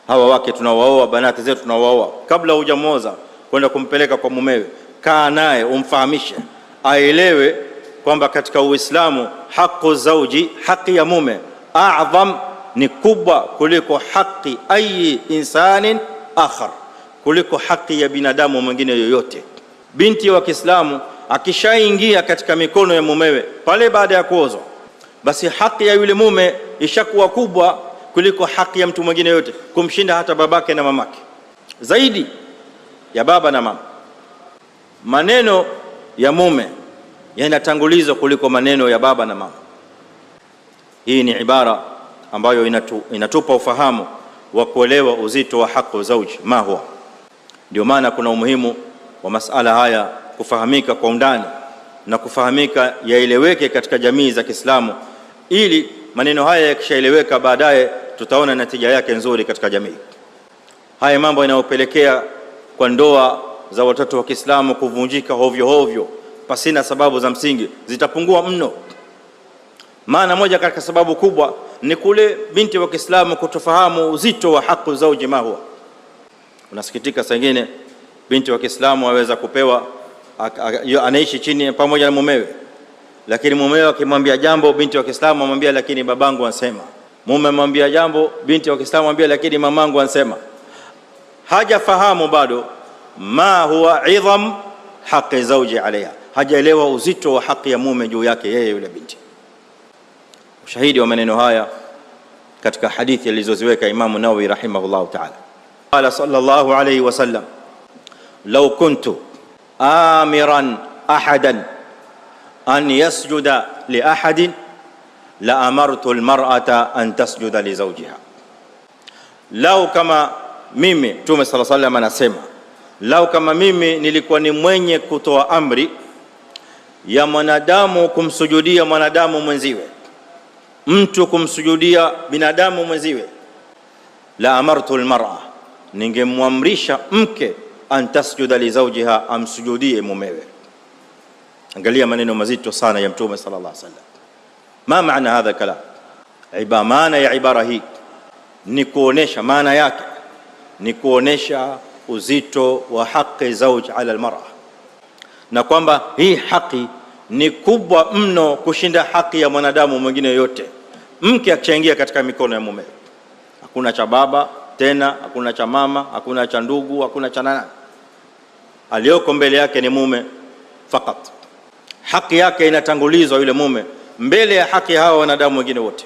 hawa wake tunawaoa, banati zetu tunawaoa, kabla hujamuoza kwenda kumpeleka kwa mumewe, kaa naye umfahamishe aelewe kwamba katika Uislamu haki zauji, haki ya mume a'zam, ni kubwa kuliko haki ayi insanin akhar, kuliko haki ya binadamu mwingine yoyote. Binti wa Kiislamu akishaingia katika mikono ya mumewe pale baada ya kuozwa, basi haki ya yule mume ishakuwa kubwa kuliko haki ya mtu mwingine yote, kumshinda hata babake na mamake, zaidi ya baba na mama. Maneno ya mume yanatangulizwa kuliko maneno ya baba na mama. Hii ni ibara ambayo inatupa ufahamu wa kuelewa uzito wa haki zauji ma huwa. Ndio maana kuna umuhimu wa masala haya kufahamika kwa undani na kufahamika yaeleweke katika jamii za Kiislamu, ili maneno haya yakishaeleweka baadaye tutaona natija yake nzuri katika jamii. Haya mambo yanayopelekea kwa ndoa za watoto wa Kiislamu kuvunjika hovyo hovyo pasina sababu za msingi zitapungua mno. Maana moja katika sababu kubwa ni kule binti wa Kiislamu kutofahamu uzito wa haki zauji ma huwa. Unasikitika saa nyingine binti wa Kiislamu aweza kupewa, anaishi chini pamoja na mumewe, lakini mumewe akimwambia jambo binti wa Kiislamu amwambia lakini babangu ansema. Mume amwambia jambo binti wa Kiislamu amwambia lakini mamangu ansema. Hajafahamu bado ma huwa idham haki zauji alaiha, hajaelewa uzito wa haki ya mume juu yake yeye yule binti. Ushahidi wa maneno haya katika hadithi alizoziweka Imam Nawawi rahimahullah ta'ala. Qala sallallahu alayhi wasallam, law kuntu amiran ahadan an yasjuda li ahadin la amartu almar'ata an tasjuda li zawjiha. Lau kama mimi, Mtume sallallahu alayhi wasallam anasema, lau kama mimi nilikuwa ni mwenye kutoa amri ya mwanadamu kumsujudia mwanadamu mwenziwe, mtu kumsujudia binadamu mwenziwe, la amartu almar'a, ningemwamrisha mke an tasjuda li zawjiha, amsujudie mumewe. Angalia maneno mazito sana ya Mtume sallallahu alaihi wasallam. Ma maana hadha kalam? Maana ya ibara hii ni kuonesha, maana yake ni kuonesha uzito wa haki zauji ala almar'a, na kwamba hii haki ni kubwa mno kushinda haki ya mwanadamu mwingine yote. Mke akishaingia katika mikono ya mume, hakuna cha baba tena, hakuna cha mama, hakuna cha ndugu, hakuna cha nani. Aliyoko mbele yake ni mume fakat. Haki yake inatangulizwa yule mume mbele ya haki hawa wanadamu wengine wote.